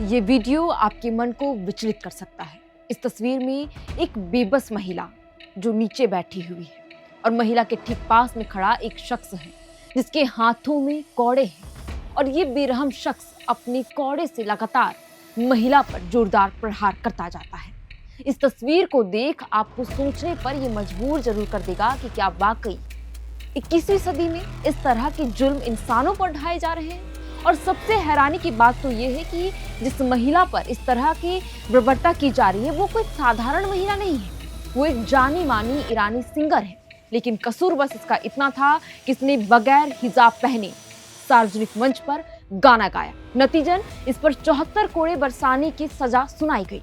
ये वीडियो आपके मन को विचलित कर सकता है। इस तस्वीर में एक बेबस महिला जो नीचे बैठी हुई है और महिला के ठीक पास में खड़ा एक शख्स है जिसके हाथों में कौड़े हैं और ये बेरहम शख्स अपने कौड़े से लगातार महिला पर जोरदार प्रहार करता जाता है। इस तस्वीर को देख आपको सोचने पर यह मजबूर जरूर कर देगा कि क्या वाकई 21वीं सदी में इस तरह के जुल्म इंसानों पर ढाए जा रहे हैं। और सबसे हैरानी की बात तो ये है कि जिस महिला पर इस तरह की बर्बरता की जा रही है वो कोई साधारण महिला नहीं है, वो एक जानी मानी ईरानी सिंगर है। लेकिन कसूर बस इसका इतना था कि इसने बगैर हिजाब पहने सार्वजनिक मंच पर गाना गाया। नतीजन इस पर 74 कोड़े बरसाने की सजा सुनाई गई।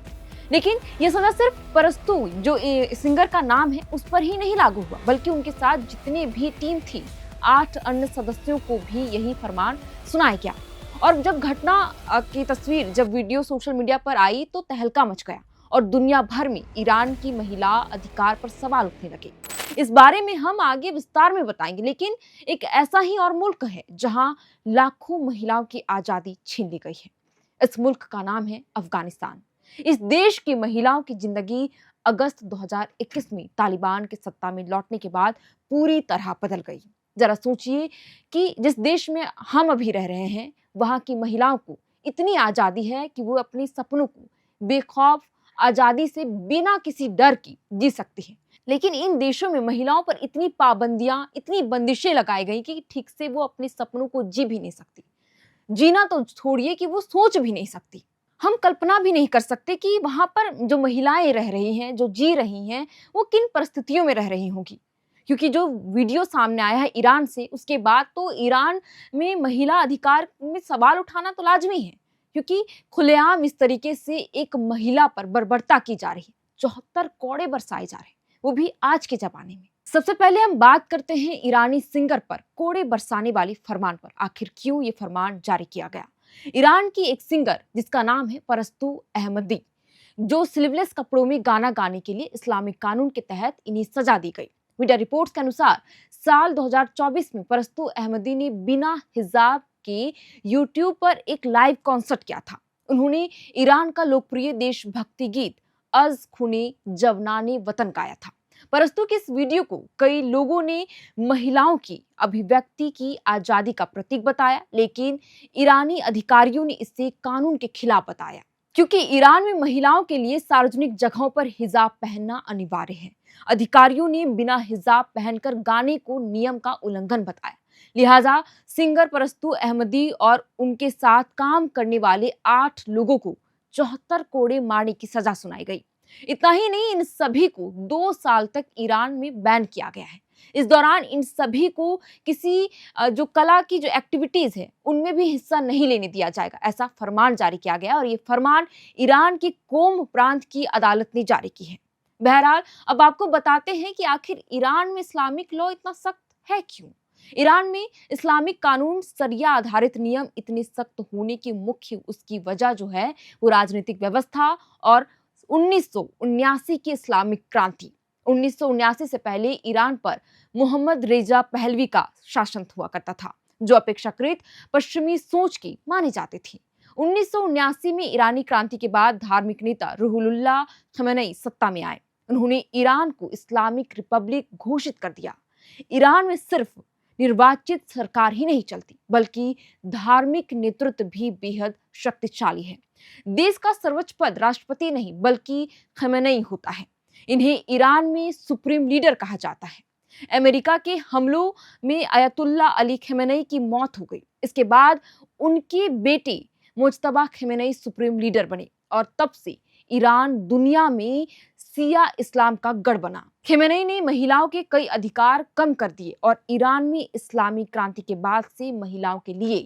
लेकिन यह सजा सिर्फ परस्तु जो सिंगर का नाम है उस पर ही नहीं लागू हुआ, बल्कि उनके साथ जितने भी टीम थी 8 अन्य सदस्यों को भी यही फरमान सुनाया गया। और जब घटना की तस्वीर जब वीडियो सोशल मीडिया पर आई तो तहलका मच गया और दुनिया भर में ईरान की महिला अधिकार पर सवाल उठने लगे। इस बारे में हम आगे विस्तार में बताएंगे, लेकिन एक ऐसा ही और मुल्क है जहां लाखों महिलाओं की आजादी छीन ली गई है। इस मुल्क का नाम है अफगानिस्तान। इस देश की महिलाओं की जिंदगी अगस्त 2021 में तालिबान के सत्ता में लौटने के बाद पूरी तरह बदल गई। जरा सोचिए कि जिस देश में हम अभी रह रहे हैं वहां की महिलाओं को इतनी आजादी है कि वो अपने सपनों को बेखौफ आजादी से बिना किसी डर की जी सकती है। लेकिन इन देशों में महिलाओं पर इतनी पाबंदियां, इतनी बंदिशें लगाई गई कि ठीक से वो अपने सपनों को जी भी नहीं सकती। जीना तो छोड़िए कि वो सोच भी नहीं सकती। हम कल्पना भी नहीं कर सकते कि वहां पर जो महिलाएं रह रही हैं, जो जी रही हैं, वो किन परिस्थितियों में रह रही होंगी। क्योंकि जो वीडियो सामने आया है ईरान से, उसके बाद तो ईरान में महिला अधिकार में सवाल उठाना तो लाजमी है, क्योंकि खुलेआम इस तरीके से एक महिला पर बर्बरता की जा रही है, 74 कोड़े बरसाए जा रहे हैं, वो भी आज के जमाने में। सबसे पहले हम बात करते हैं ईरानी सिंगर पर कोड़े बरसाने वाली फरमान पर। आखिर क्यों ये फरमान जारी किया गया? ईरान की एक सिंगर जिसका नाम है परस्तु अहमदी, जो स्लीवलेस कपड़ों में गाना गाने के लिए इस्लामिक कानून के तहत इन्हें सजा दी गई। मीडिया रिपोर्ट्स के अनुसार साल 2024 में परस्तु अहमदी ने बिना हिजाब के यूट्यूब पर एक लाइव कॉन्सर्ट किया था। उन्होंने ईरान का लोकप्रिय देशभक्ति गीत अज खूने जवनाने वतन गाया था। परस्तु के इस वीडियो को कई लोगों ने महिलाओं की अभिव्यक्ति की आजादी का प्रतीक बताया, लेकिन ईरानी अधिकारियों ने इसे कानून के खिलाफ बताया, क्योंकि ईरान में महिलाओं के लिए सार्वजनिक जगहों पर हिजाब पहनना अनिवार्य है। अधिकारियों ने बिना हिजाब पहनकर गाने को नियम का उल्लंघन बताया। लिहाजा सिंगर परस्तु अहमदी और उनके साथ काम करने वाले 8 लोगों को 74 कोड़े मारने की सजा सुनाई गई। इतना ही नहीं, इन सभी को 2 साल तक ईरान में बैन किया गया है। इस दौरान इन सभी को किसी जो कला की जो एक्टिविटीज है उनमें भी हिस्सा नहीं लेने दिया जाएगा, ऐसा फरमान जारी किया गया। और ये फरमान ईरान की कोम प्रांत की अदालत ने जारी की है। बहरहाल अब आपको बताते हैं कि आखिर ईरान में इस्लामिक लॉ इतना सख्त है क्यों। ईरान में इस्लामिक कानून सरिया आधारित नियम इतने सख्त होने की मुख्य उसकी वजह जो है वो राजनीतिक व्यवस्था और 1979 की इस्लामिक क्रांति। 1979 से पहले ईरान पर मोहम्मद रेजा पहलवी का शासन हुआ करता था, जो अपेक्षाकृत पश्चिमी सोच की मानी जाती थी। 1979 में ईरानी क्रांति के बाद धार्मिक नेता रूहुल्लाह खमेनी सत्ता में आए। उन्होंने ईरान को इस्लामिक रिपब्लिक घोषित कर दिया। ईरान में सिर्फ निर्वाचित सरकार ही नहीं चलती, बल्कि धार्मिक नेतृत्व भी बेहद शक्तिशाली है। देश का सर्वोच्च पद राष्ट्रपति नहीं बल्कि खमेनी होता है। इन्हें ईरान में सुप्रीम लीडर कहा जाता है। अमेरिका के हमलों में अयतुल्ला अली खमेनी की मौत हो गई। इसके बाद उनके बेटे मुज्तबा खमेनी सुप्रीम लीडर बने और तब से ईरान दुनिया में शिया इस्लाम का गढ़ बना। खमेनी ने महिलाओं के कई अधिकार कम कर दिए और ईरान में इस्लामी क्रांति के बाद से महिलाओं के लिए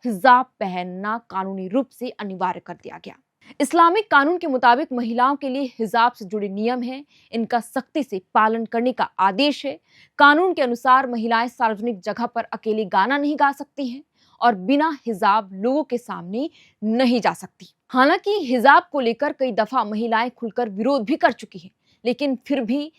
हिजाब पहनना कानूनी रूप से अनिवार्य कर दिया गया। इस्लामिक कानून के मुताबिक महिलाओं के लिए हिजाब से जुड़े नियम हैं, इनका सख्ती से पालन करने का आदेश है। कानून के अनुसार महिलाएं सार्वजनिक जगह पर अकेले गाना नहीं गा सकती हैं और बिना हिजाब लोगों के सामने नहीं जा सकती। हालांकि हिजाब को लेकर कई दफा महिलाएं खुलकर विरोध भी कर चुकी हैं, लेकिन फिर भी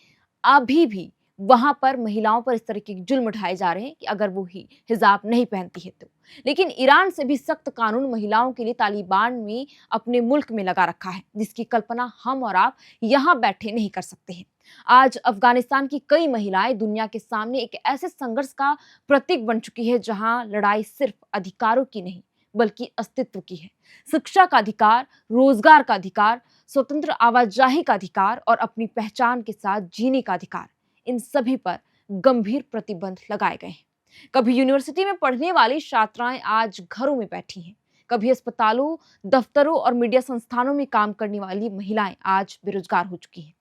अभी भी वहां पर महिलाओं पर इस तरह के जुल्म ढाए जा रहे हैं कि अगर वो ही हिजाब नहीं पहनती है तो। लेकिन ईरान से भी सख्त कानून महिलाओं के लिए तालिबान ने अपने मुल्क में लगा रखा है, जिसकी कल्पना हम और आप यहाँ बैठे नहीं कर सकते हैं। आज अफगानिस्तान की कई महिलाएं दुनिया के सामने एक ऐसे संघर्ष का प्रतीक बन चुकी है जहां लड़ाई सिर्फ अधिकारों की नहीं बल्कि अस्तित्व की है। शिक्षा का अधिकार, रोजगार का अधिकार, स्वतंत्र आवाजाही का अधिकार और अपनी पहचान के साथ जीने का अधिकार, इन सभी पर गंभीर प्रतिबंध लगाए गए हैं। कभी यूनिवर्सिटी में पढ़ने वाली छात्राएं आज घरों में बैठी हैं, कभी अस्पतालों, दफ्तरों और मीडिया संस्थानों में काम करने वाली महिलाएं आज बेरोजगार हो चुकी हैं।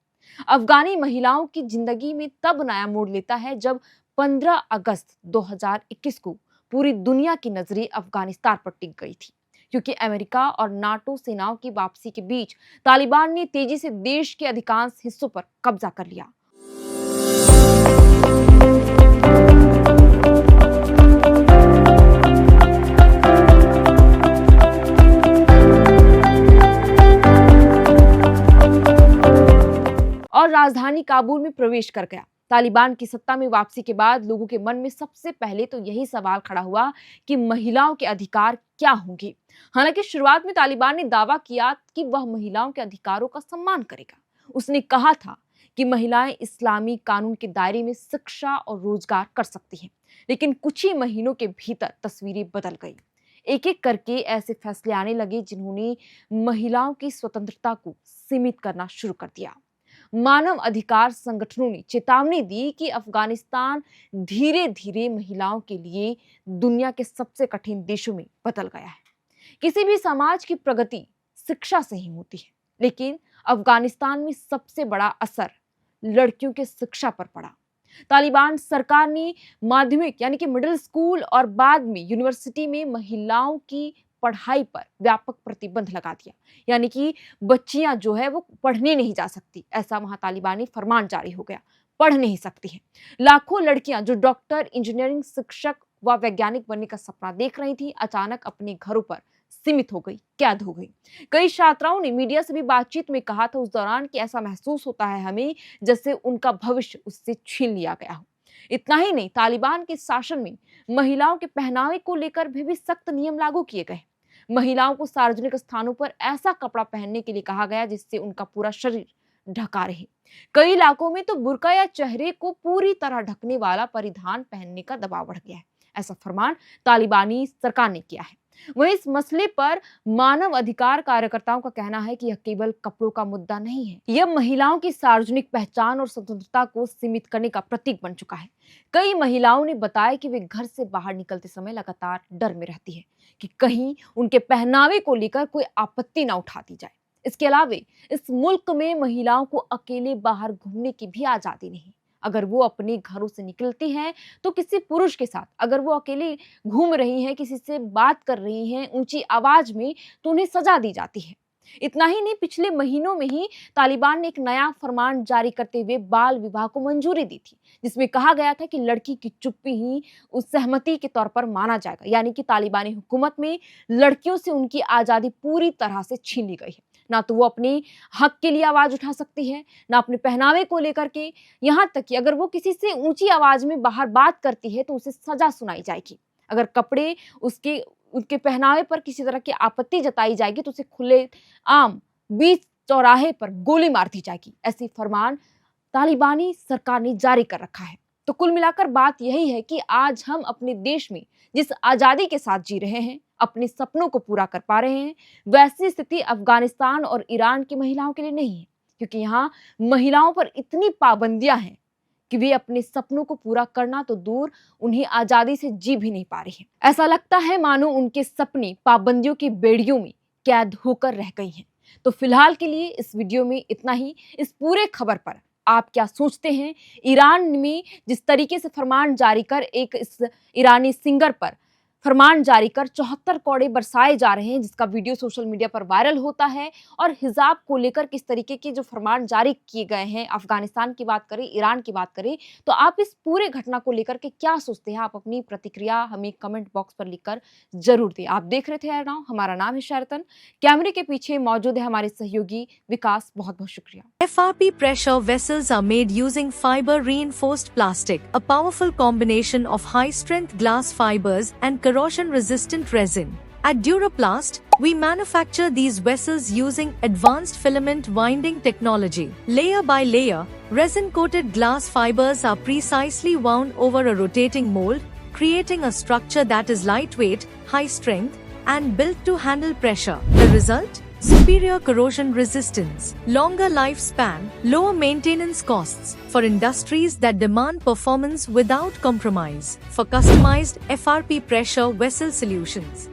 अफगानी महिलाओं की जिंदगी में तब नया मोड़ लेता है जब 15 अगस्त 2021 को पूरी दुनिया की नजरें अफगानिस्तान पर टिक गई थी, क्योंकि अमेरिका और नाटो सेनाओं की वापसी के बीच तालिबान ने तेजी से देश के अधिकांश हिस्सों पर कब्जा कर लिया। और राजधानी काबुल में प्रवेश कर गया। तालिबान की सत्ता में वापसी के बाद लोगों के मन में सबसे पहले तो यही सवाल खड़ा हुआ कि महिलाओं के अधिकार क्या होंगे। हालांकि शुरुआत में तालिबान ने दावा किया कि वह महिलाओं के अधिकारों का सम्मान करेगा। उसने कहा था कि महिलाएं इस्लामी कानून के दायरे में शिक्षा और रोजगार कर सकती हैं। लेकिन कुछ ही महीनों के भीतर तस्वीरें बदल गई। एक एक करके ऐसे फैसले आने लगे जिन्होंने महिलाओं की स्वतंत्रता को सीमित करना शुरू कर दिया। मानव अधिकार संगठनों ने चेतावनी दी कि अफगानिस्तान धीरे धीरे महिलाओं के लिए दुनिया के सबसे कठिन देशों में बदल गया है। किसी भी समाज की प्रगति शिक्षा से ही होती है, लेकिन अफगानिस्तान में सबसे बड़ा असर लड़कियों के शिक्षा पर पड़ा। तालिबान सरकार ने माध्यमिक यानी कि मिडिल स्कूल और बाद में यूनिवर्सिटी में महिलाओं की पढ़ाई पर व्यापक प्रतिबंध लगा दिया, यानी कि बच्चियां जो है वो पढ़ने नहीं जा सकती, ऐसा वहां तालिबानी फरमान जारी हो गया। पढ़ नहीं सकती हैं। लाखों लड़कियां जो डॉक्टर, इंजीनियरिंग, शिक्षक व वैज्ञानिक बनने का सपना देख रही थी, अचानक अपने घरों पर सीमित हो गई, कैद हो गई। कई छात्राओं ने मीडिया से भी बातचीत में कहा था उस दौरान कि ऐसा महसूस होता है हमें जैसे उनका भविष्य उससे छीन लिया गया हो। इतना ही नहीं, तालिबान के शासन में महिलाओं के पहनावे को लेकर भी सख्त नियम लागू किए गए। महिलाओं को सार्वजनिक स्थानों पर ऐसा कपड़ा पहनने के लिए कहा गया जिससे उनका पूरा शरीर ढका रहे। कई इलाकों में तो बुर्का या चेहरे को पूरी तरह ढकने वाला परिधान पहनने का दबाव बढ़ गया है। ऐसा फरमान तालिबानी सरकार ने किया है। वहीं इस मसले पर मानव अधिकार कार्यकर्ताओं का कहना है कि यह केवल कपड़ों का मुद्दा नहीं है, यह महिलाओं की सार्वजनिक पहचान और स्वतंत्रता को सीमित करने का प्रतीक बन चुका है। कई महिलाओं ने बताया कि वे घर से बाहर निकलते समय लगातार डर में रहती है कि कहीं उनके पहनावे को लेकर कोई आपत्ति ना उठा दी जाए। इसके अलावा इस मुल्क में महिलाओं को अकेले बाहर घूमने की भी आजादी नहीं। अगर वो अपने घरों से निकलती हैं तो किसी पुरुष के साथ, अगर वो अकेले घूम रही हैं, किसी से बात कर रही हैं ऊंची आवाज में, तो उन्हें सजा दी जाती है। इतना ही नहीं, पिछले महीनों में ही तालिबान ने एक नया फरमान जारी करते हुए बाल विवाह को मंजूरी दी थी, जिसमें कहा गया था कि लड़की की चुप्पी ही उस सहमति के तौर पर माना जाएगा। यानी कि तालिबानी हुकूमत में लड़कियों से उनकी आजादी पूरी तरह से छीन ली गई है। ना तो वो अपने हक के लिए आवाज उठा सकती है, ना अपने पहनावे को लेकर के, यहाँ तक कि अगर वो किसी से ऊंची आवाज में बाहर बात करती है तो उसे सजा सुनाई जाएगी। अगर कपड़े उसके पहनावे पर किसी तरह की आपत्ति जताई जाएगी तो उसे खुले आम बीच चौराहे पर गोली मार दी जाएगी। ऐसी फरमान तालिबानी सरकार ने जारी कर रखा है। तो कुल मिलाकर बात यही है कि आज हम अपने देश में जिस आजादी के साथ जी रहे हैं, अपने सपनों को पूरा कर पा रहे हैं, वैसी स्थिति अफगानिस्तान और ईरान की महिलाओं के लिए नहीं है, क्योंकि यहाँ महिलाओं पर इतनी पाबंदियां हैं कि वे अपने सपनों को पूरा करना तो दूर, उन्हें आजादी से जी भी नहीं पा रही है। ऐसा लगता है मानो उनके सपने पाबंदियों की बेड़ियों में कैद होकर रह गई हैं। तो फिलहाल के लिए इस वीडियो में इतना ही। इस पूरे खबर पर आप क्या सोचते हैं? ईरान में जिस तरीके से फरमान जारी कर एक इस ईरानी सिंगर पर फरमान जारी कर 74 कौड़े बरसाए जा रहे हैं, जिसका वीडियो सोशल मीडिया पर वायरल होता है। और हिजाब को लेकर किस तरीके के जो फरमान जारी किए गए हैं, अफगानिस्तान की बात करें, ईरान की बात करें, तो आप इस पूरे घटना को लेकर के क्या सोचते हैं? आप अपनी प्रतिक्रिया हमें कमेंट बॉक्स पर लिखकर जरूर दें। आप देख रहे थे एयर नाउ, हमारा नाम है शैरतन, कैमरे के पीछे मौजूद है हमारे सहयोगी विकास। बहुत बहुत शुक्रिया। FRP pressure vessels are made using fiber reinforced plastic, a powerful combination of high-strength glass fibers and corrosion-resistant resin. At Duraplast, we manufacture these vessels using advanced filament winding technology. Layer by layer, resin-coated glass fibers are precisely wound over a rotating mold, creating a structure that is lightweight, high-strength, and built to handle pressure. The result? Superior corrosion resistance, longer lifespan, lower maintenance costs for industries that demand performance without compromise. For customized FRP pressure vessel solutions,